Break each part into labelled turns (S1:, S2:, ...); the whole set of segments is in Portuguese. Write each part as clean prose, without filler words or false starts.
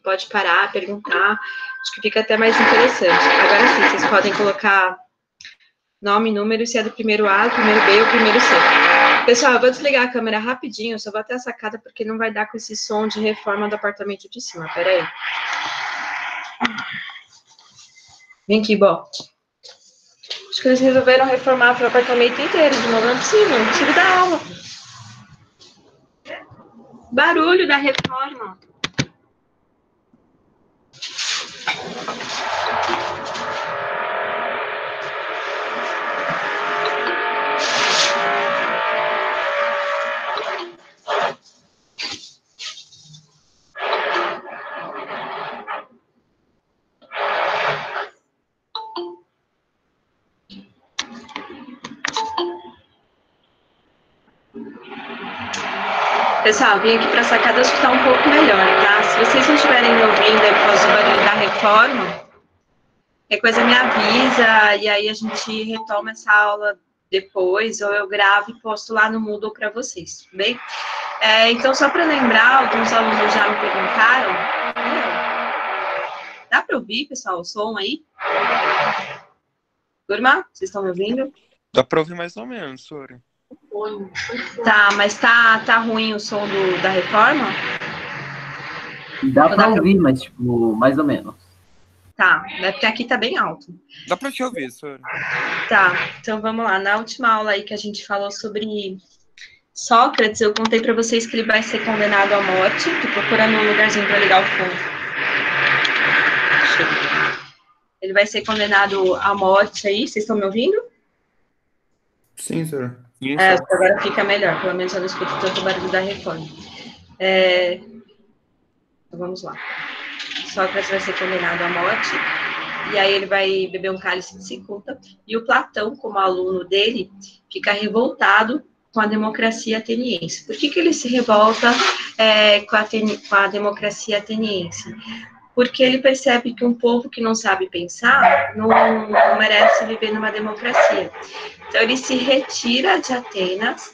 S1: pode parar, perguntar, acho que fica até mais interessante. Agora sim, vocês podem colocar nome, número, se é do primeiro A, do primeiro B ou primeiro C. Pessoal, eu vou desligar a câmera rapidinho, eu só vou até a sacada, porque não vai dar com esse som de reforma do apartamento de cima, peraí. Vem aqui, Bó. Acho que eles resolveram reformar o apartamento inteiro de novo, não é possível dar aula. Barulho da reforma. Pessoal, vim aqui para a sacada, acho que está um pouco melhor, tá? Se vocês não estiverem me ouvindo após o barulho da reforma, qualquer coisa me avisa, e aí a gente retoma essa aula depois, ou eu gravo e posto lá no Moodle para vocês, tudo bem? Então, só para lembrar, alguns alunos já me perguntaram, dá para ouvir, pessoal, o som aí? Turma, vocês estão me ouvindo?
S2: Dá para ouvir mais ou menos, Sora.
S1: Tá, mas tá ruim o som da reforma?
S3: Dá para ouvir, mas, tipo, mais ou menos.
S1: Tá, é porque aqui tá bem alto.
S2: Dá para te ouvir, Sora.
S1: Tá, então vamos lá. Na última aula aí que a gente falou sobre Sócrates, eu contei para vocês que ele vai ser condenado à morte. Tô procurando um lugarzinho para ligar o fundo. Ele vai ser condenado à morte aí. Vocês estão me ouvindo?
S2: Sim, Sora.
S1: Agora fica melhor. Pelo menos eu não escuto tanto barulho da reforma. Então vamos lá. Sócrates vai ser condenado à morte. E aí ele vai beber um cálice de cicuta. E o Platão, como aluno dele, fica revoltado com a democracia ateniense. Por que ele se revolta com a democracia ateniense? Porque ele percebe que um povo que não sabe pensar não merece viver numa democracia. Então, ele se retira de Atenas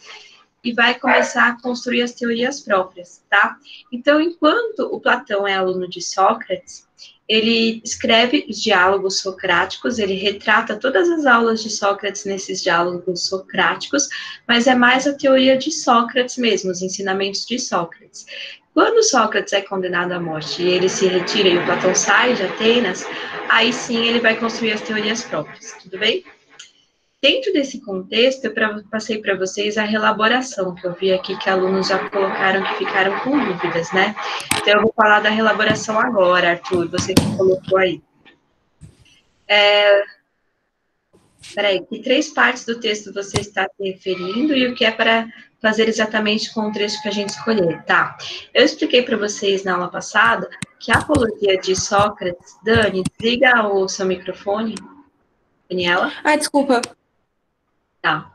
S1: e vai começar a construir as teorias próprias, tá? Então, enquanto o Platão é aluno de Sócrates, ele escreve os diálogos socráticos, ele retrata todas as aulas de Sócrates nesses diálogos socráticos, mas é mais a teoria de Sócrates mesmo, os ensinamentos de Sócrates. Quando Sócrates é condenado à morte e ele se retira e o Platão sai de Atenas, aí sim ele vai construir as teorias próprias, tudo bem? Dentro desse contexto, eu passei para vocês a relaboração, que eu vi aqui que alunos já colocaram que ficaram com dúvidas, né? Então, eu vou falar da relaboração agora, Arthur, você que colocou aí. Peraí, que 3 partes do texto você está se referindo e o que é para fazer exatamente com o trecho que a gente escolher, tá? Eu expliquei para vocês na aula passada que a apologia de Sócrates... Dani, desliga o seu microfone. Daniela?
S4: Desculpa.
S1: Tá.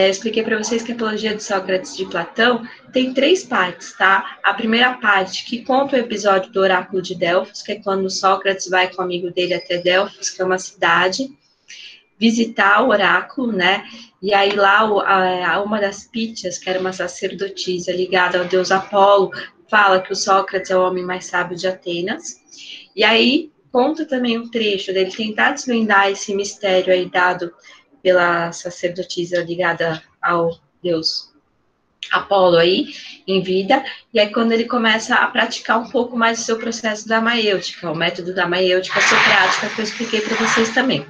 S1: Expliquei para vocês que a Apologia de Sócrates de Platão tem 3 partes, tá? A primeira parte, que conta o episódio do oráculo de Delfos, que é quando Sócrates vai com o amigo dele até Delfos, que é uma cidade, visitar o oráculo, né? E aí lá uma das Pítias, que era uma sacerdotisa ligada ao deus Apolo, fala que o Sócrates é o homem mais sábio de Atenas. E aí conta também um trecho dele tentar desvendar esse mistério aí dado pela sacerdotisa ligada ao deus Apolo aí, em vida, e aí quando ele começa a praticar um pouco mais o seu processo da maêutica, o método da maêutica socrática, que eu expliquei para vocês também.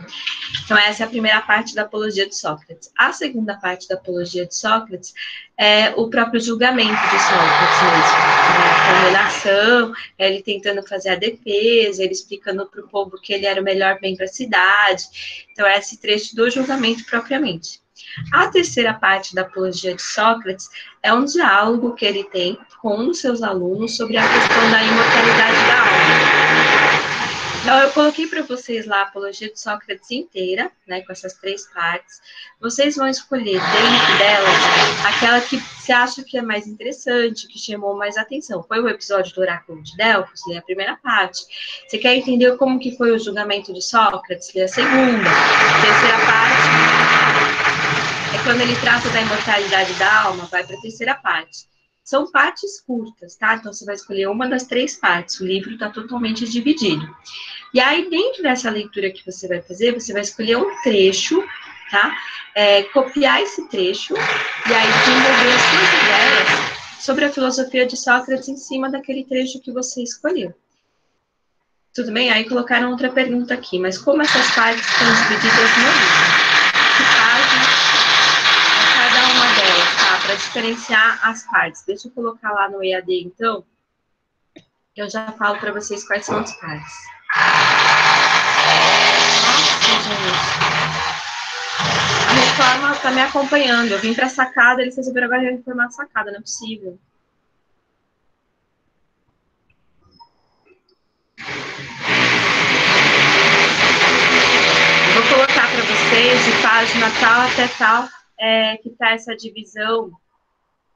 S1: Então, essa é a primeira parte da apologia de Sócrates. A segunda parte da apologia de Sócrates é o próprio julgamento de Sócrates mesmo, a condenação, ele tentando fazer a defesa, ele explicando para o povo que ele era o melhor bem para a cidade. Então, é esse trecho do julgamento propriamente. A terceira parte da apologia de Sócrates é um diálogo que ele tem com um dos seus alunos sobre a questão da imortalidade da alma. Então, eu coloquei para vocês lá a apologia de Sócrates inteira, né, com essas 3 partes. Vocês vão escolher dentro delas aquela que você acha que é mais interessante, que chamou mais atenção. Foi o episódio do oráculo de Delfos, a primeira parte. Você quer entender como que foi o julgamento de Sócrates? A segunda. A terceira parte é quando ele trata da imortalidade da alma, vai para a terceira parte. São partes curtas, tá? Então, você vai escolher uma das 3 partes. O livro está totalmente dividido. E aí, dentro dessa leitura que você vai fazer, você vai escolher um trecho, tá? Copiar esse trecho e aí desenvolver as suas ideias sobre a filosofia de Sócrates em cima daquele trecho que você escolheu. Tudo bem? Aí colocaram outra pergunta aqui, mas como essas partes estão divididas no livro? Que página é cada uma delas, tá? Para diferenciar as partes. Deixa eu colocar lá no EAD, então, que eu já falo para vocês quais são as partes. Nossa, gente. A reforma está me acompanhando. Eu vim para a sacada, eles resolveram agora reformar a sacada, não é possível. Eu vou colocar para vocês de página tal até tal, que está essa divisão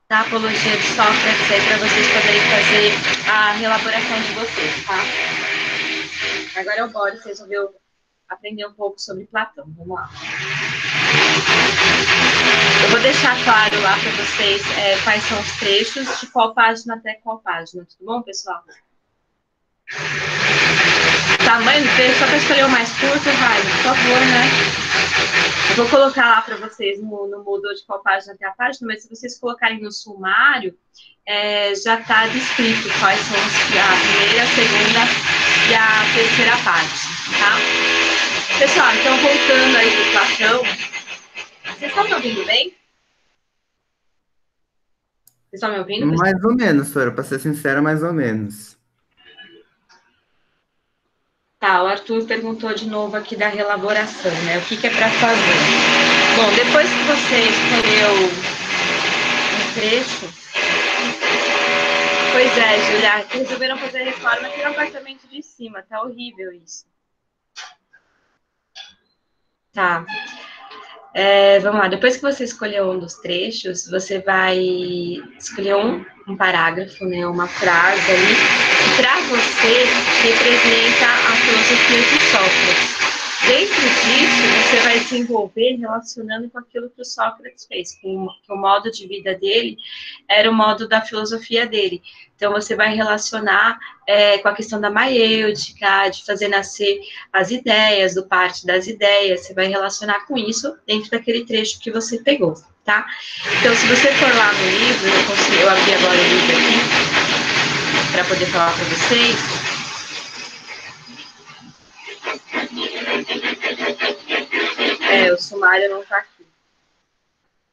S1: da apologia de Sócrates aí para vocês poderem fazer a reelaboração de vocês, tá? Agora o Boris resolveu aprender um pouco sobre Platão. Vamos lá. Eu vou deixar claro lá para vocês quais são os trechos, de qual página até qual página, tudo bom, pessoal? Tamanho do texto, só para escolher o mais curto, vai, por favor, né? Eu vou colocar lá para vocês no Moodle de qual página até a página, mas se vocês colocarem no sumário, já está descrito quais são a primeira, a segunda e a terceira parte, tá? Pessoal, então voltando aí para o Platão, vocês estão me ouvindo bem? Vocês estão me ouvindo, pessoal?
S3: Mais ou menos, Sora, para ser sincera, mais ou menos.
S1: Tá, o Arthur perguntou de novo aqui da reelaboração, né? O que é para fazer? Bom, depois que você escolheu um trecho... Pois é, Julia, resolveram fazer reforma aqui no apartamento de cima, tá horrível isso. Tá. Vamos lá, depois que você escolheu um dos trechos, você vai escolher um parágrafo, né, uma frase ali, que para você representa a filosofia de Sócrates. Dentro disso, você vai desenvolver relacionando com aquilo que o Sócrates fez, que o modo de vida dele era o modo da filosofia dele. Então, você vai relacionar com a questão da maiêutica, de fazer nascer as ideias, do parte das ideias, você vai relacionar com isso dentro daquele trecho que você pegou, tá? Então, se você for lá no livro, eu abri agora o livro aqui, para poder falar para vocês. O sumário não tá aqui.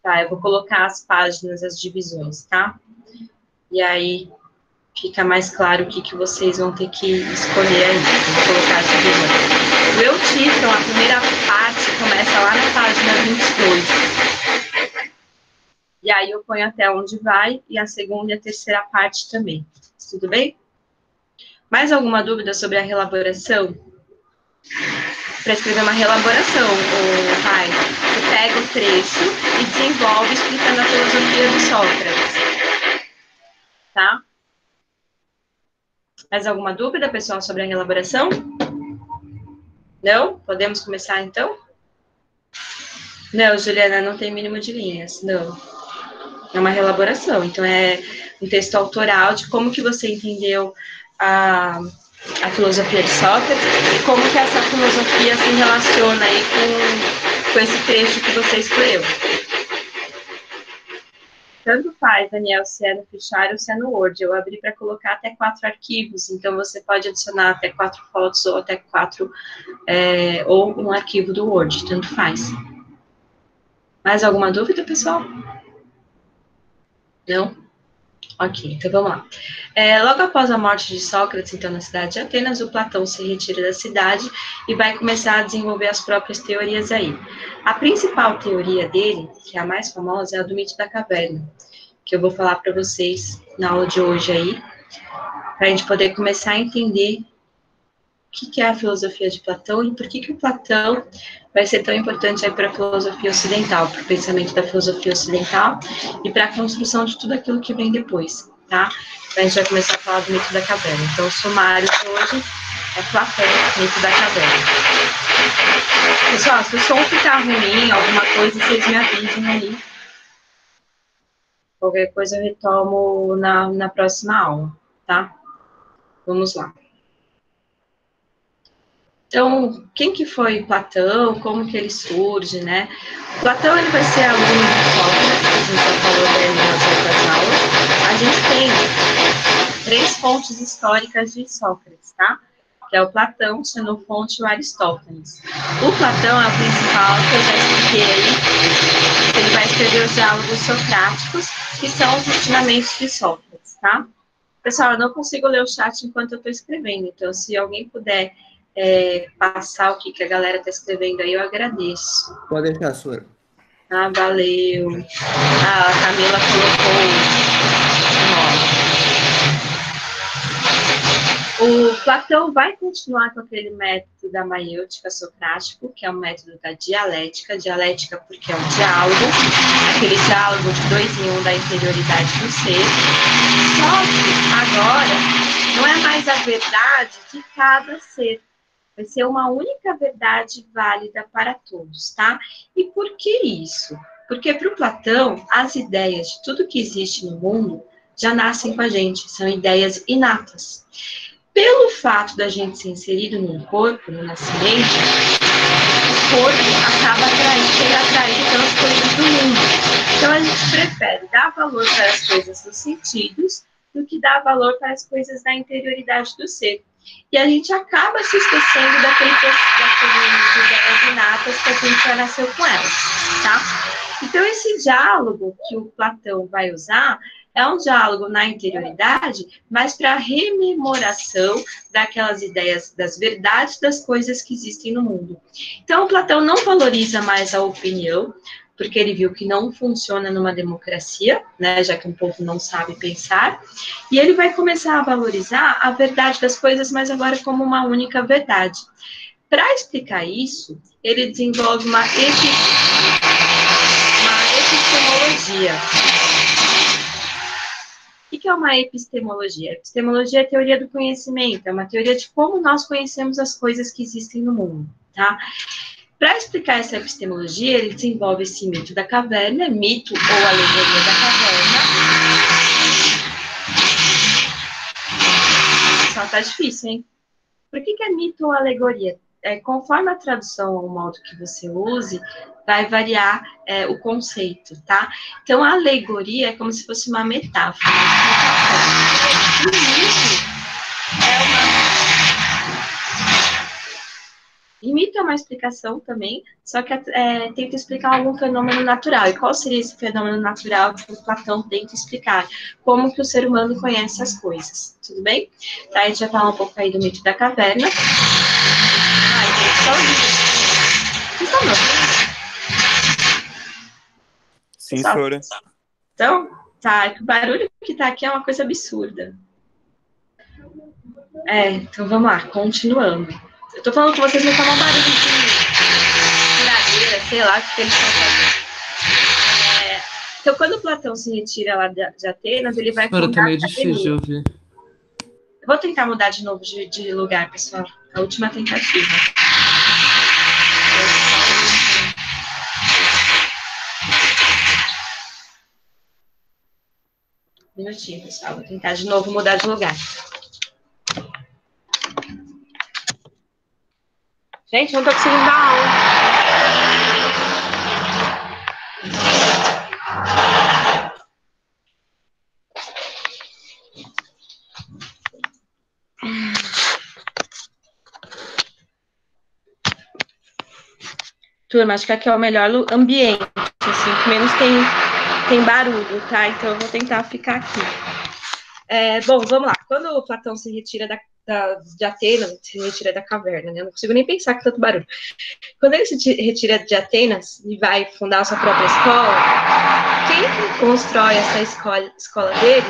S1: Tá, eu vou colocar as páginas, as divisões, tá? E aí fica mais claro o que vocês vão ter que escolher aí. Eu vou colocar as divisões. O Eutífron, a primeira parte, começa lá na página 22. E aí eu ponho até onde vai, e a segunda e a terceira parte também. Tudo bem? Mais alguma dúvida sobre a reelaboração? Para escrever uma reelaboração, pai, você pega o trecho e desenvolve explicando a filosofia de Sócrates. Tá? Mais alguma dúvida, pessoal, sobre a reelaboração? Não? Podemos começar, então? Não, Juliana, não tem mínimo de linhas, não. É uma reelaboração, então é um texto autoral de como que você entendeu a filosofia de Sócrates e como que essa filosofia se relaciona aí com esse trecho que você escolheu. Tanto faz, Daniel, se é no fichário ou se é no Word. Eu abri para colocar até 4 arquivos, então você pode adicionar até 4 fotos ou até 4, ou um arquivo do Word, tanto faz. Mais alguma dúvida, pessoal? Não? Ok, então vamos lá. Logo após a morte de Sócrates, então, na cidade de Atenas, o Platão se retira da cidade e vai começar a desenvolver as próprias teorias aí. A principal teoria dele, que é a mais famosa, é a do mito da caverna, que eu vou falar para vocês na aula de hoje aí, para a gente poder começar a entender o que é a filosofia de Platão e por que o Platão vai ser tão importante aí para a filosofia ocidental, para o pensamento da filosofia ocidental e para a construção de tudo aquilo que vem depois, tá? A gente vai começar a falar do mito da caverna. Então, o sumário de hoje é Platão, mito da caverna. Pessoal, se o som ficar ruim, alguma coisa, vocês me avisem aí. Qualquer coisa eu retomo na próxima aula, tá? Vamos lá. Então, quem que foi Platão, como que ele surge, né? Platão, ele vai ser aluno de Sócrates, que a gente já falou dele nas outras aulas. A gente tem 3 fontes históricas de Sócrates, tá? Que é o Platão, Xenofonte e o Aristófanes. O Platão é o principal, que eu já expliquei aí. Ele vai escrever os diálogos socráticos, que são os ensinamentos de Sócrates, tá? Pessoal, eu não consigo ler o chat enquanto eu estou escrevendo, então se alguém puder passar o que a galera está escrevendo aí, eu agradeço.
S2: Pode deixar, senhora.
S1: Ah, valeu. Ah, a Camila colocou. O Platão vai continuar com aquele método da maiêutica socrático, que é o método da dialética. Dialética porque é um diálogo, aquele diálogo de 2 em 1 da interioridade do ser. Só que agora não é mais a verdade de cada ser. Vai ser uma única verdade válida para todos, tá? E por que isso? Porque para o Platão, as ideias de tudo que existe no mundo já nascem com a gente, são ideias inatas. Pelo fato da gente ser inserido num corpo, no nascimento, o corpo acaba sendo atraído pelas coisas do mundo. Então, a gente prefere dar valor para as coisas dos sentidos do que dar valor para as coisas da interioridade do ser. E a gente acaba se esquecendo daquelas ideias inatas que a gente já nasceu com elas, tá? Então, esse diálogo que o Platão vai usar é um diálogo na interioridade, mas para rememoração daquelas ideias, das verdades das coisas que existem no mundo. Então, o Platão não valoriza mais a opinião, porque ele viu que não funciona numa democracia, né, já que um povo não sabe pensar, e ele vai começar a valorizar a verdade das coisas, mas agora como uma única verdade. Para explicar isso, ele desenvolve uma epistemologia. O que é uma epistemologia? Epistemologia é a teoria do conhecimento, é uma teoria de como nós conhecemos as coisas que existem no mundo, tá? Para explicar essa epistemologia, ele desenvolve esse mito da caverna, mito ou alegoria da caverna. Só tá difícil, hein? Por que é mito ou alegoria? Conforme a tradução ou o modo que você use, vai variar o conceito, tá? Então, a alegoria é como se fosse uma metáfora. O mito E mito é uma explicação também, só que tenta explicar algum fenômeno natural. E qual seria esse fenômeno natural que o Platão tenta explicar? Como que o ser humano conhece as coisas, tudo bem? Tá, a gente já falou um pouco aí do mito da caverna. Ai, gente, só ouvindo. Vocês estão me ouvindo?
S2: Sim, senhora.
S1: Então, tá, o barulho que tá aqui é uma coisa absurda. Então vamos lá, continuando. Eu tô falando com vocês, não tá um barulho de furadeira, sei lá, o que eles estão fazendo. Então, quando o Platão se retira lá de Atenas, ele vai fundar
S4: tá meio difícil de ouvir.
S1: Eu vou tentar mudar de novo de lugar, pessoal. A última tentativa. Um minutinho, pessoal. Vou tentar de novo mudar de lugar. Gente, não tô conseguindo dar aula. Turma, acho que aqui é o melhor ambiente, assim, que menos tem barulho, tá? Então, eu vou tentar ficar aqui. Bom, vamos lá. Quando o Platão se retira de Atenas, se retira da caverna, né? Eu não consigo nem pensar com tanto barulho. Quando ele se retira de Atenas e vai fundar a sua própria escola, quem constrói essa escola dele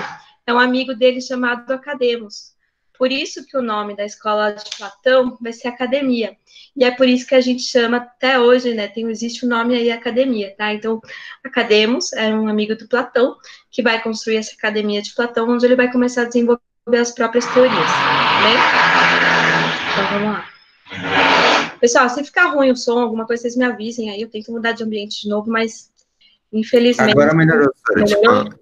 S1: é um amigo dele chamado Academos. Por isso que o nome da escola de Platão vai ser Academia. E é por isso que a gente chama até hoje, né? Existe o nome aí Academia, tá? Então, Academos era um amigo do Platão que vai construir essa Academia de Platão, onde ele vai começar a desenvolver as próprias teorias, né? Então, vamos lá. Pessoal, se ficar ruim o som, alguma coisa, vocês me avisem aí. Eu tento mudar de ambiente de novo, mas infelizmente...
S2: Agora melhorou, senhora.
S1: Melhorou?
S2: Tipo,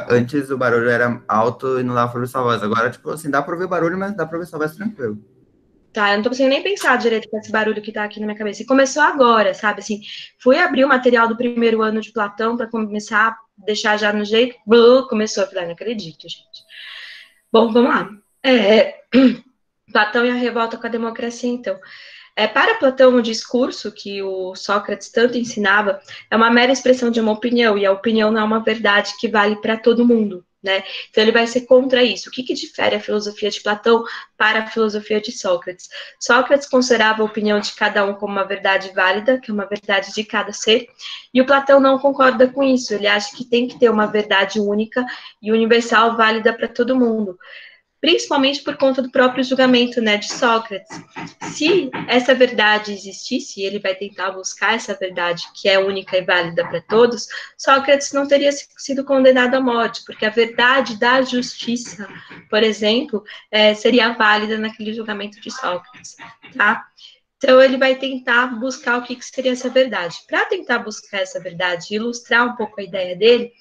S2: Antes o barulho era alto e não dava pra ouvir sua voz. Agora, tipo assim, dá pra ouvir barulho, mas dá pra ouvir sua voz tranquilo.
S1: Tá, eu não tô conseguindo nem pensar direito com esse barulho que tá aqui na minha cabeça. E começou agora, sabe? Assim, fui abrir o material do primeiro ano de Platão para começar a deixar já no jeito. Começou. Eu falei, não acredito, gente. Bom, vamos lá. Platão e a revolta com a democracia, então. Para Platão, o discurso que o Sócrates tanto ensinava é uma mera expressão de uma opinião, e a opinião não é uma verdade que vale para todo mundo, né? Então ele vai ser contra isso. O que difere a filosofia de Platão para a filosofia de Sócrates? Sócrates considerava a opinião de cada um como uma verdade válida, que é uma verdade de cada ser, e o Platão não concorda com isso. Ele acha que tem que ter uma verdade única e universal válida para todo mundo, principalmente por conta do próprio julgamento, né, de Sócrates. Se essa verdade existisse, ele vai tentar buscar essa verdade que é única e válida para todos, Sócrates não teria sido condenado à morte, porque a verdade da justiça, por exemplo, seria válida naquele julgamento de Sócrates, tá? Então, ele vai tentar buscar o que seria essa verdade. Para tentar buscar essa verdade e ilustrar um pouco a ideia dele,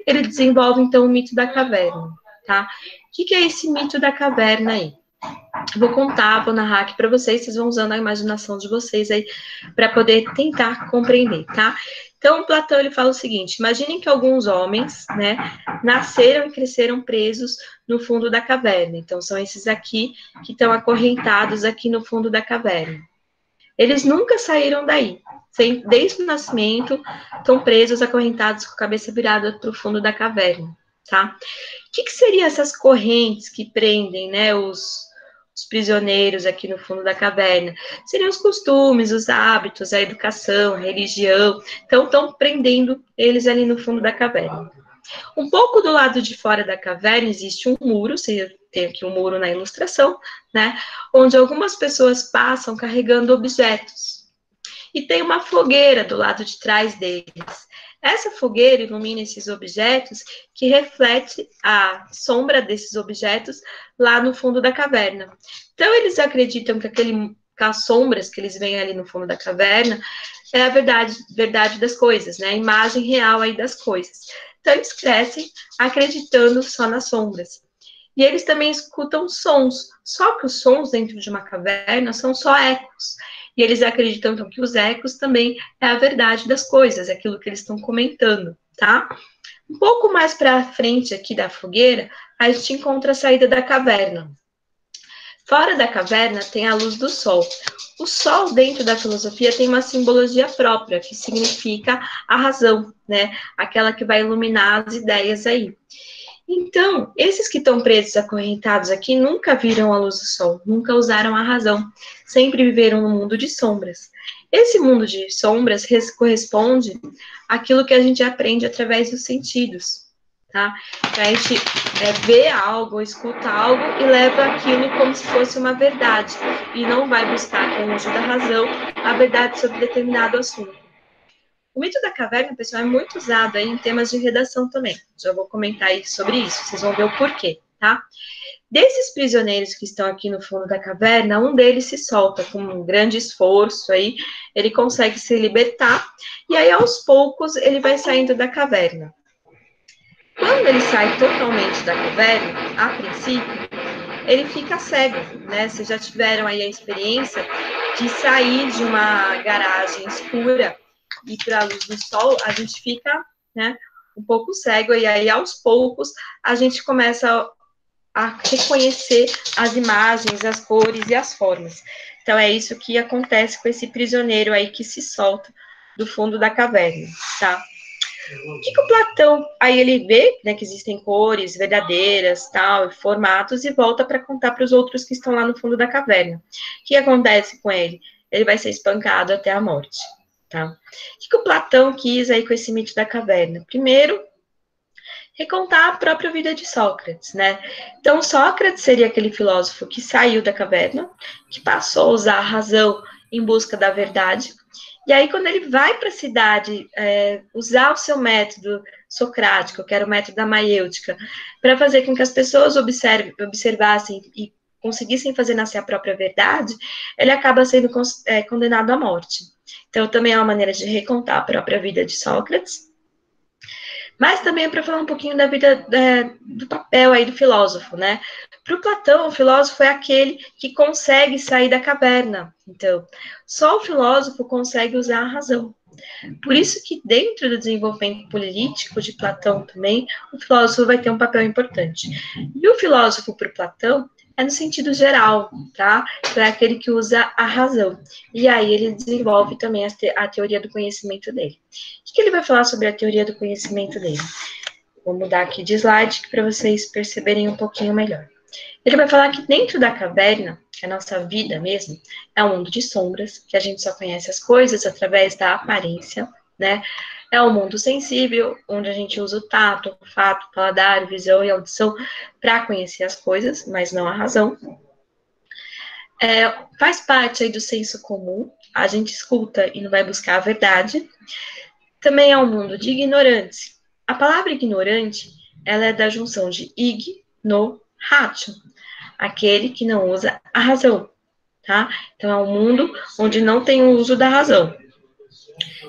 S1: ele desenvolve, então, o mito da caverna, tá? O que é esse mito da caverna aí? Vou contar, vou narrar aqui para vocês vão usando a imaginação de vocês aí para poder tentar compreender, tá? Então, Platão, ele fala o seguinte, imaginem que alguns homens, né, nasceram e cresceram presos no fundo da caverna. Então, são esses aqui que estão acorrentados aqui no fundo da caverna. Eles nunca saíram daí. Desde o nascimento, estão presos, acorrentados, com a cabeça virada para o fundo da caverna, tá? O que seriam essas correntes que prendem, né, os prisioneiros aqui no fundo da caverna? Seriam os costumes, os hábitos, a educação, a religião. Então, estão prendendo eles ali no fundo da caverna. Um pouco do lado de fora da caverna existe um muro, você tem aqui um muro na ilustração, né? Onde algumas pessoas passam carregando objetos. E tem uma fogueira do lado de trás deles. Essa fogueira ilumina esses objetos, que reflete a sombra desses objetos lá no fundo da caverna. Então, eles acreditam que as sombras que eles veem ali no fundo da caverna é a verdade das coisas, né? A imagem real aí das coisas. Então, eles crescem acreditando só nas sombras. E eles também escutam sons, só que os sons dentro de uma caverna são só ecos. E eles acreditam, então, que os ecos também é a verdade das coisas, é aquilo que eles estão comentando, tá? Um pouco mais para frente aqui da fogueira, a gente encontra a saída da caverna. Fora da caverna tem a luz do sol. O sol, dentro da filosofia, tem uma simbologia própria, que significa a razão, né? Aquela que vai iluminar as ideias aí. Então, esses que estão presos, acorrentados aqui, nunca viram a luz do sol, nunca usaram a razão, sempre viveram no mundo de sombras. Esse mundo de sombras corresponde àquilo que a gente aprende através dos sentidos, tá? A gente vê algo, escuta algo e leva aquilo como se fosse uma verdade, e não vai buscar com o uso da razão a verdade sobre determinado assunto. O mito da caverna, pessoal, é muito usado aí em temas de redação também. Já vou comentar aí sobre isso, vocês vão ver o porquê, tá? Desses prisioneiros que estão aqui no fundo da caverna, um deles se solta com um grande esforço aí, ele consegue se libertar, e aí aos poucos ele vai saindo da caverna. Quando ele sai totalmente da caverna, a princípio, ele fica cego, né? Vocês já tiveram aí a experiência de sair de uma garagem escura e para a luz do sol, a gente fica, né, um pouco cego, e aí aos poucos a gente começa a reconhecer as imagens, as cores e as formas. Então é isso que acontece com esse prisioneiro aí que se solta do fundo da caverna, tá? O que o Platão, aí ele vê, né, que existem cores verdadeiras, tal, formatos, e volta para contar para os outros que estão lá no fundo da caverna. O que acontece com ele? Ele vai ser espancado até a morte, tá? O que o Platão quis aí com esse mito da caverna? Primeiro, recontar a própria vida de Sócrates, né? Então, Sócrates seria aquele filósofo que saiu da caverna, que passou a usar a razão em busca da verdade. E aí, quando ele vai para a cidade usar o seu método socrático, que era o método da maiêutica, para fazer com que as pessoas observassem e conseguissem fazer nascer a própria verdade, ele acaba sendo condenado à morte. Então, também é uma maneira de recontar a própria vida de Sócrates. Mas também é para falar um pouquinho da vida, do papel aí do filósofo, né? Para o Platão, o filósofo é aquele que consegue sair da caverna. Então, só o filósofo consegue usar a razão. Por isso que dentro do desenvolvimento político de Platão também, o filósofo vai ter um papel importante. E o filósofo para Platão é no sentido geral, tá? Então, é aquele que usa a razão. E aí ele desenvolve também a teoria do conhecimento dele. O que ele vai falar sobre a teoria do conhecimento dele? Vou mudar aqui de slide para vocês perceberem um pouquinho melhor. Ele vai falar que dentro da caverna, que é a nossa vida mesmo, é um mundo de sombras, que a gente só conhece as coisas através da aparência, né? É um mundo sensível, onde a gente usa o tato, o olfato, o paladar, visão e audição para conhecer as coisas, mas não a razão. Faz parte aí do senso comum, a gente escuta e não vai buscar a verdade. Também é um mundo de ignorantes. A palavra ignorante, ela é da junção de ig, no, ratio, aquele que não usa a razão, tá? Então, é um mundo onde não tem o uso da razão.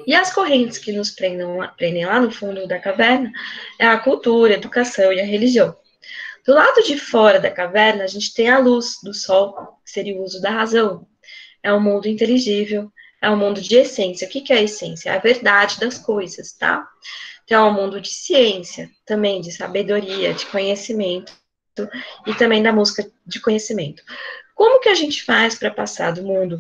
S1: E as correntes que nos prendem lá no fundo da caverna é a cultura, a educação e a religião. Do lado de fora da caverna, a gente tem a luz do sol, que seria o uso da razão. É um mundo inteligível, é um mundo de essência. O que é a essência? É a verdade das coisas, tá? Então, é um mundo de ciência, também de sabedoria, de conhecimento, e também da música de conhecimento. Como que a gente faz para passar do mundo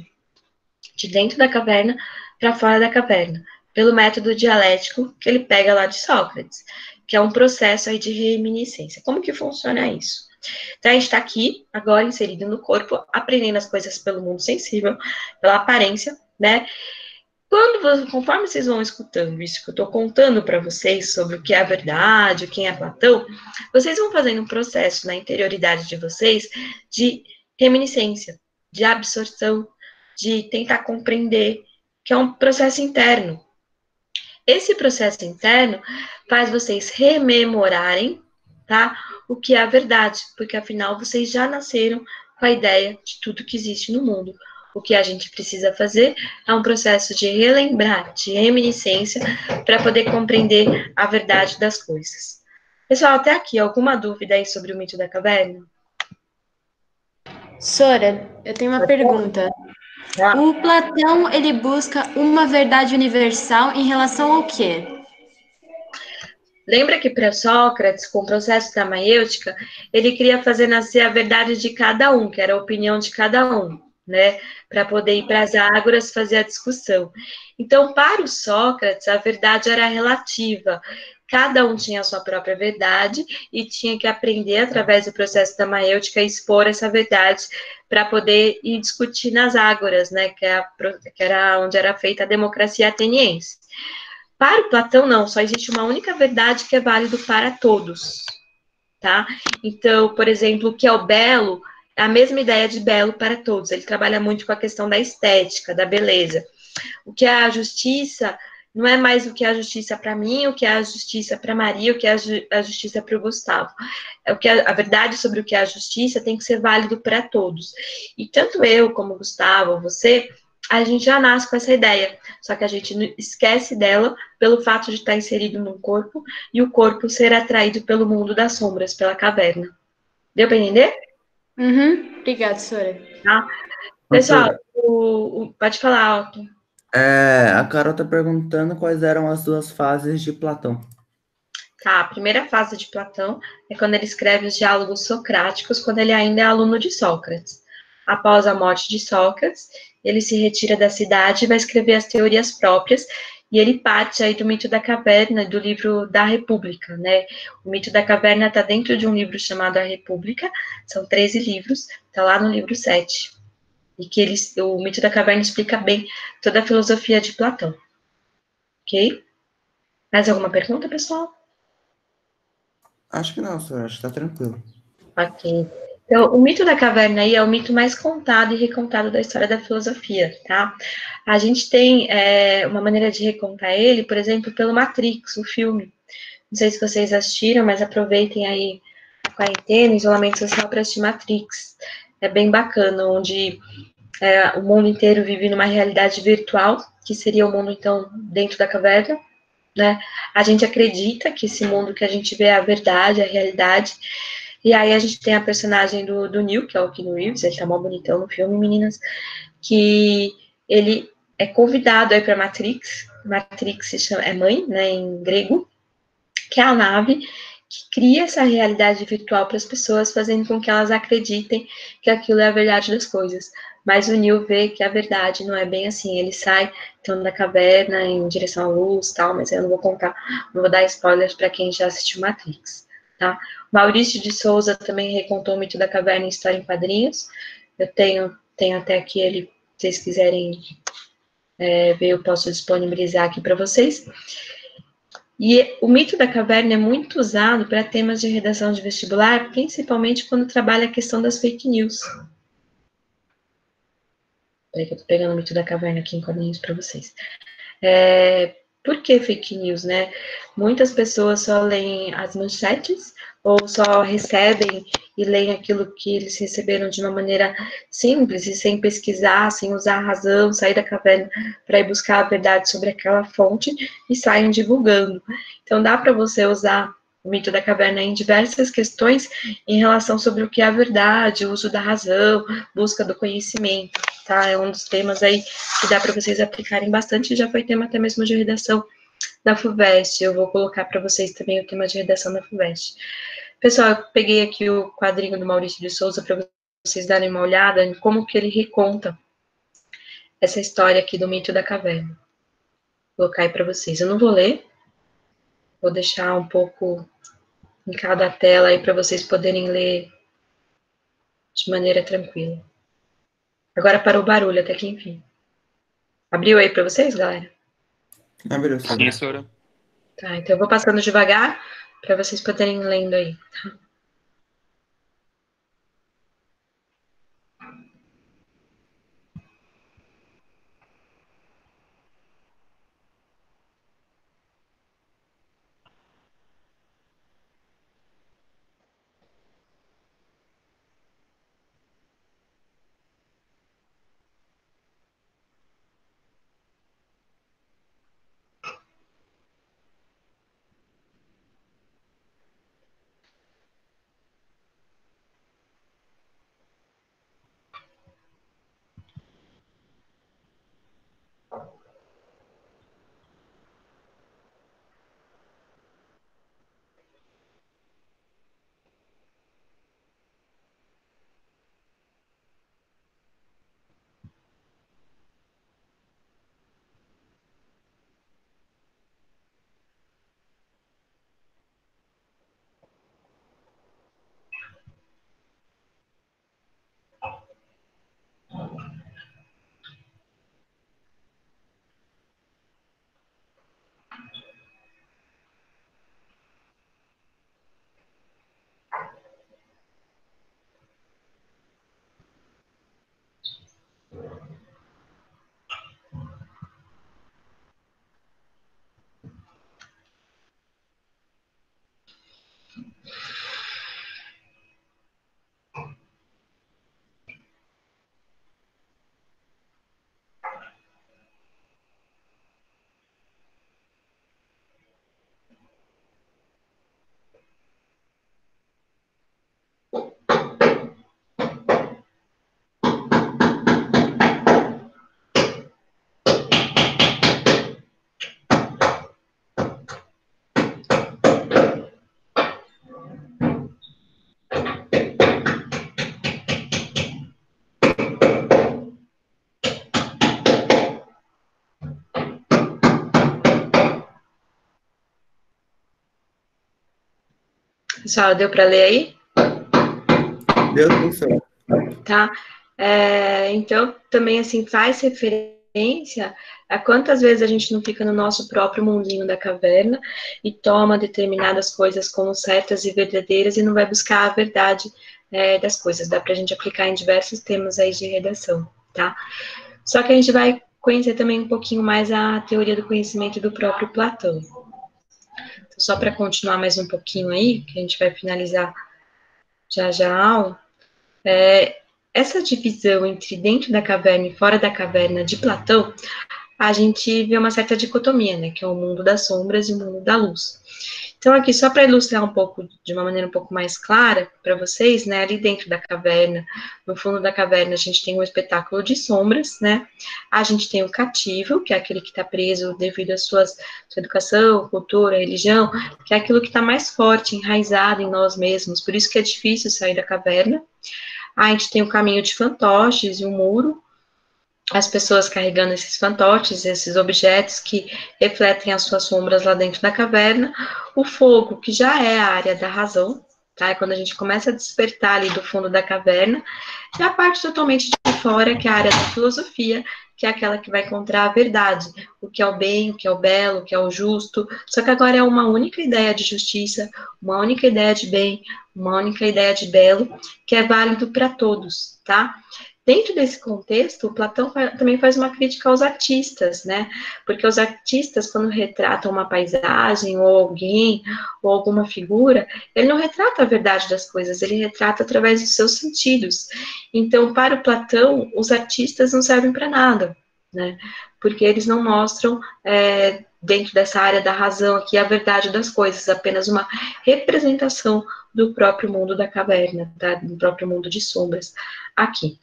S1: de dentro da caverna para fora da caverna? Pelo método dialético que ele pega lá de Sócrates, que é um processo aí de reminiscência. Como que funciona isso? Então, a gente está aqui, agora inserido no corpo, aprendendo as coisas pelo mundo sensível, pela aparência, né? Conforme vocês vão escutando isso que eu estou contando para vocês sobre o que é a verdade, quem é Platão, vocês vão fazendo um processo na interioridade de vocês de reminiscência, de absorção, de tentar compreender, que é um processo interno. Esse processo interno faz vocês rememorarem, tá, o que é a verdade, porque afinal vocês já nasceram com a ideia de tudo que existe no mundo. O que a gente precisa fazer é um processo de relembrar, de reminiscência, para poder compreender a verdade das coisas. Pessoal, até aqui, alguma dúvida aí sobre o mito da caverna?
S4: Sora, eu tenho uma pergunta. O Platão, ele busca uma verdade universal em relação ao quê?
S1: Lembra que para Sócrates, com o processo da maiêutica, ele queria fazer nascer a verdade de cada um, que era a opinião de cada um, né? Para poder ir para as ágoras fazer a discussão. Então, para o Sócrates, a verdade era relativa. Cada um tinha a sua própria verdade e tinha que aprender, através do processo da maiêutica, a expor essa verdade para poder ir discutir nas ágoras, né? Que era onde era feita a democracia ateniense. Para o Platão, não, só existe uma única verdade que é válido para todos, tá? Então, por exemplo, o que é o belo é a mesma ideia de belo para todos. Ele trabalha muito com a questão da estética, da beleza. O que é a justiça não é mais o que é a justiça para mim, o que é a justiça para Maria, o que é a justiça para o Gustavo. É o que a verdade sobre o que é a justiça tem que ser válido para todos. E tanto eu como o Gustavo, você, a gente já nasce com essa ideia, só que a gente esquece dela pelo fato de estar inserido num corpo e o corpo ser atraído pelo mundo das sombras, pela caverna. Deu para entender?
S4: Uhum. Obrigada, Sora.
S1: Tá? Pessoal, pode falar, Otto.
S2: A Carol tá perguntando quais eram as duas fases de Platão.
S1: Tá, a primeira fase de Platão é quando ele escreve os diálogos socráticos, quando ele ainda é aluno de Sócrates. Após a morte de Sócrates, ele se retira da cidade e vai escrever as teorias próprias, e ele parte aí do mito da caverna, do livro da República, né? O mito da caverna está dentro de um livro chamado A República, são 13 livros, está lá no livro 7. E que o mito da caverna explica bem toda a filosofia de Platão. Ok? Mais alguma pergunta, pessoal?
S2: Acho que não, senhor, acho que tá tranquilo.
S1: Ok. Então, o mito da caverna aí é o mito mais contado e recontado da história da filosofia, tá? A gente tem uma maneira de recontar ele, por exemplo, pelo Matrix, o filme. Não sei se vocês assistiram, mas aproveitem aí a quarentena, isolamento social para assistir Matrix. É bem bacana, onde o mundo inteiro vive numa realidade virtual, que seria o mundo, então, dentro da caverna, né? A gente acredita que esse mundo que a gente vê é a verdade, a realidade. E aí a gente tem a personagem do Neo, que é o Keanu Reeves, ele tá mó bonitão no filme, meninas, que ele é convidado aí para Matrix. Matrix se chama, é mãe, né, em grego, que é a nave que cria essa realidade virtual para as pessoas, fazendo com que elas acreditem que aquilo é a verdade das coisas. Mas o Neo vê que a verdade não é bem assim. Ele sai então da caverna em direção à luz, tal, mas eu não vou contar, não vou dar spoilers para quem já assistiu Matrix, tá? Maurício de Souza também recontou o mito da caverna em história em quadrinhos. Eu tenho até aqui ele, se vocês quiserem ver, eu posso disponibilizar aqui para vocês. E o mito da caverna é muito usado para temas de redação de vestibular, principalmente quando trabalha a questão das fake news. Peraí que eu tô pegando o mito da caverna aqui em quadrinhos para vocês. Por que fake news, né? Muitas pessoas só leem as manchetes ou só recebem e leem aquilo que eles receberam de uma maneira simples e sem pesquisar, sem usar a razão, sair da caverna para ir buscar a verdade sobre aquela fonte e saem divulgando. Então dá para você usar o mito da caverna em diversas questões em relação sobre o que é a verdade, o uso da razão, busca do conhecimento, tá? É um dos temas aí que dá para vocês aplicarem bastante, já foi tema até mesmo de redação da FUVEST. Eu vou colocar para vocês também o tema de redação da FUVEST. Pessoal, eu peguei aqui o quadrinho do Maurício de Souza para vocês darem uma olhada em como que ele reconta essa história aqui do mito da caverna. Vou colocar aí para vocês. Eu não vou ler, vou deixar um pouco em cada tela aí para vocês poderem ler de maneira tranquila. Agora parou o barulho até que enfim. Abriu aí para vocês, galera?
S2: Abriu, sabe?
S5: Professora.
S1: Tá, então eu vou passando devagar para vocês poderem ir lendo aí, tá? Pessoal, deu para ler aí?
S2: Deu tudo certo.
S1: Tá? Então, também, assim, faz referência a quantas vezes a gente não fica no nosso próprio mundinho da caverna e toma determinadas coisas como certas e verdadeiras e não vai buscar a verdade das coisas. Dá para a gente aplicar em diversos temas aí de redação, tá? Só que a gente vai conhecer também um pouquinho mais a teoria do conhecimento do próprio Platão. Então, só para continuar mais um pouquinho aí, que a gente vai finalizar já já a aula, essa divisão entre dentro da caverna e fora da caverna de Platão a gente vê uma certa dicotomia, né, que é o mundo das sombras e o mundo da luz. Então, aqui, só para ilustrar um pouco, de uma maneira um pouco mais clara para vocês, né, ali dentro da caverna, no fundo da caverna, a gente tem um espetáculo de sombras, né, a gente tem o cativo, que é aquele que está preso devido à sua educação, cultura, religião, que é aquilo que está mais forte, enraizado em nós mesmos, por isso que é difícil sair da caverna. A gente tem o caminho de fantoches e o muro, as pessoas carregando esses fantoches, esses objetos que refletem as suas sombras lá dentro da caverna, o fogo, que já é a área da razão, tá? É quando a gente começa a despertar ali do fundo da caverna, e a parte totalmente de fora, que é a área da filosofia, que é aquela que vai encontrar a verdade, o que é o bem, o que é o belo, o que é o justo, só que agora é uma única ideia de justiça, uma única ideia de bem, uma única ideia de belo, que é válido para todos, tá? Dentro desse contexto, o Platão também faz uma crítica aos artistas, né? Porque os artistas, quando retratam uma paisagem, ou alguém, ou alguma figura, ele não retrata a verdade das coisas, ele retrata através dos seus sentidos. Então, para o Platão, os artistas não servem para nada, né? Porque eles não mostram, dentro dessa área da razão aqui, a verdade das coisas, apenas uma representação do próprio mundo da caverna, tá? Do próprio mundo de sombras aqui.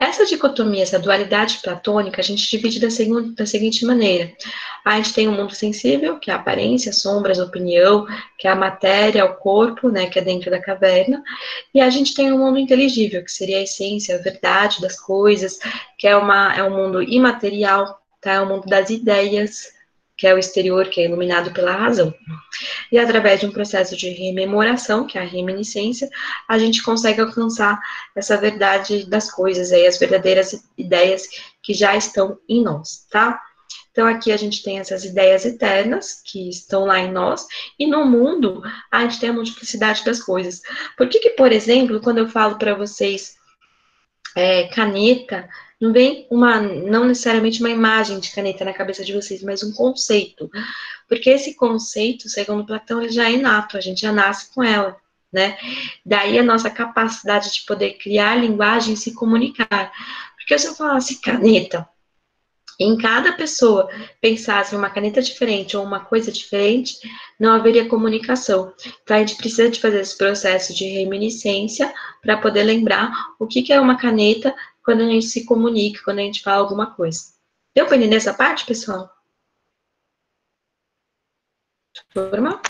S1: Essa dicotomia, essa dualidade platônica, a gente divide da seguinte maneira. A gente tem o mundo sensível, que é a aparência, sombras, opinião, que é a matéria, o corpo, né, que é dentro da caverna. E a gente tem o mundo inteligível, que seria a essência, a verdade das coisas, que é um mundo imaterial, tá? É o mundo das ideias, que é o exterior, que é iluminado pela razão. E através de um processo de rememoração, que é a reminiscência, a gente consegue alcançar essa verdade das coisas, aí, as verdadeiras ideias que já estão em nós, tá? Então, aqui a gente tem essas ideias eternas, que estão lá em nós, e no mundo, a gente tem a multiplicidade das coisas. Por que, por exemplo, quando eu falo para vocês caneta, não vem não necessariamente uma imagem de caneta na cabeça de vocês, mas um conceito. Porque esse conceito, segundo Platão, ele já é inato, a gente já nasce com ela, né? Daí a nossa capacidade de poder criar linguagem e se comunicar. Porque se eu falasse caneta, em cada pessoa pensasse em uma caneta diferente ou uma coisa diferente, não haveria comunicação. Então, a gente precisa de fazer esse processo de reminiscência para poder lembrar o que é uma caneta quando a gente se comunica, quando a gente fala alguma coisa. Deu para entender essa parte, pessoal? Turma?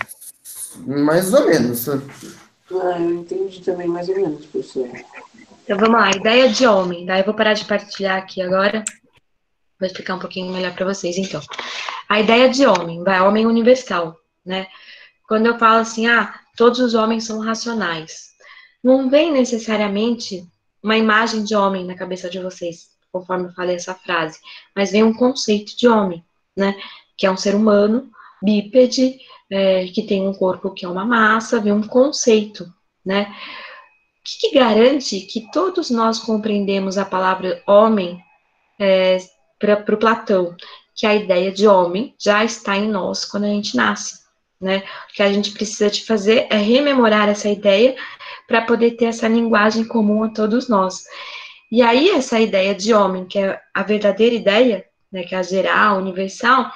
S2: Mais ou menos.
S5: Eu entendi também mais ou menos, professor.
S1: Então, vamos lá. Ideia de homem. Daí eu vou parar de partilhar aqui agora. Vou explicar um pouquinho melhor para vocês, então. A ideia de homem, homem universal, né? Quando eu falo assim, todos os homens são racionais, não vem necessariamente uma imagem de homem na cabeça de vocês, conforme eu falei essa frase, mas vem um conceito de homem, né? Que é um ser humano, bípede, que tem um corpo que é uma massa, vem um conceito, né? O que garante que todos nós compreendemos a palavra homem para o Platão, que a ideia de homem já está em nós quando a gente nasce, né? O que a gente precisa de fazer é rememorar essa ideia para poder ter essa linguagem comum a todos nós. E aí, essa ideia de homem, que é a verdadeira ideia, né, que é a geral, universal,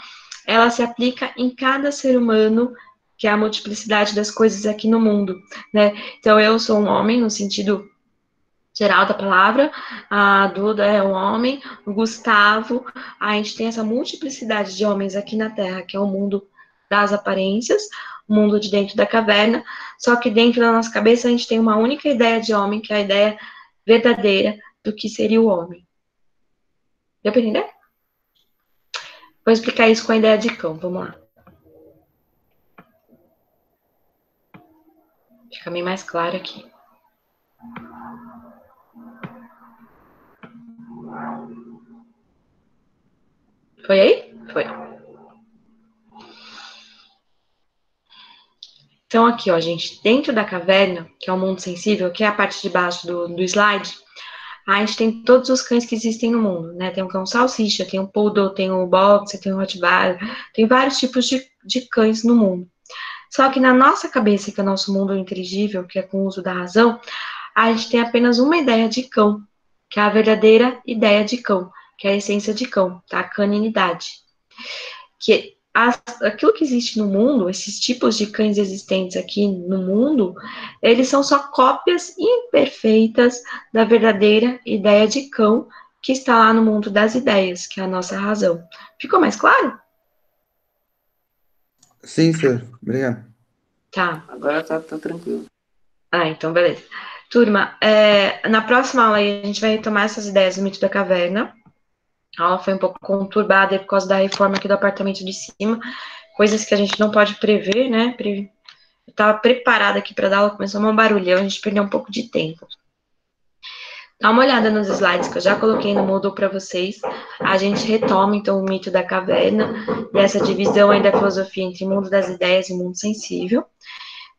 S1: ela se aplica em cada ser humano, que é a multiplicidade das coisas aqui no mundo, né? Então, eu sou um homem no sentido geral da palavra, a Duda é um homem, o Gustavo, a gente tem essa multiplicidade de homens aqui na Terra, que é o mundo das aparências, o mundo de dentro da caverna, só que dentro da nossa cabeça a gente tem uma única ideia de homem, que é a ideia verdadeira do que seria o homem. Deu para entender? Vou explicar isso com a ideia de cão, vamos lá. Fica bem mais claro aqui. Foi aí? Foi. Então, aqui, ó, gente, dentro da caverna, que é o mundo sensível, que é a parte de baixo do slide, a gente tem todos os cães que existem no mundo, né? Tem o cão salsicha, tem o poodle, tem o boxer, tem o rottweiler, tem vários tipos de cães no mundo. Só que na nossa cabeça, que é o nosso mundo inteligível, que é com o uso da razão, a gente tem apenas uma ideia de cão, que é a verdadeira ideia de cão, que é a essência de cão, tá? A caninidade. Que aquilo que existe no mundo, esses tipos de cães existentes aqui no mundo, eles são só cópias imperfeitas da verdadeira ideia de cão que está lá no mundo das ideias, que é a nossa razão. Ficou mais claro?
S2: Sim, senhor. Obrigado.
S1: Tá.
S5: Agora tá tranquilo.
S1: Ah, então beleza. Turma, na próxima aula aí a gente vai retomar essas ideias do mito da caverna. A aula foi um pouco conturbada por causa da reforma aqui do apartamento de cima, coisas que a gente não pode prever, né? Eu estava preparada aqui para dar aula, começou um barulhão, a gente perdeu um pouco de tempo. Dá uma olhada nos slides que eu já coloquei no Moodle para vocês. A gente retoma, então, o mito da caverna e essa divisão aí da filosofia entre mundo das ideias e mundo sensível.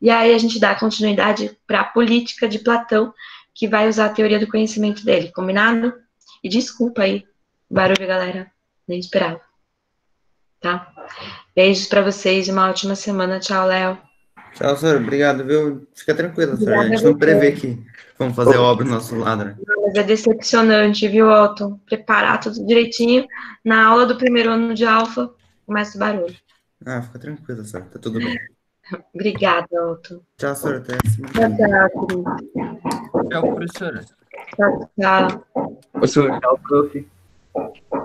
S1: E aí a gente dá continuidade para a política de Platão, que vai usar a teoria do conhecimento dele, combinado? E desculpa aí o barulho, galera, nem esperava. Tá? Beijos para vocês e uma ótima semana. Tchau, Léo.
S2: Tchau, senhor. Obrigado, viu? Fica tranquilo, senhor. A
S1: Obrigada
S2: gente
S1: a
S2: não prevê que vamos fazer obra do nosso lado, né?
S1: Mas é decepcionante, viu, Otto? Preparar tudo direitinho. Na aula do primeiro ano de Alfa, começa o barulho.
S2: Ah, fica tranquilo, senhor. Tá tudo bem.
S1: Obrigada, Otto.
S2: Tchau, senhor. Até a semana.
S1: Tchau, querido.
S6: Tchau, professora.
S1: Tchau, tchau.
S3: Tchau, prof.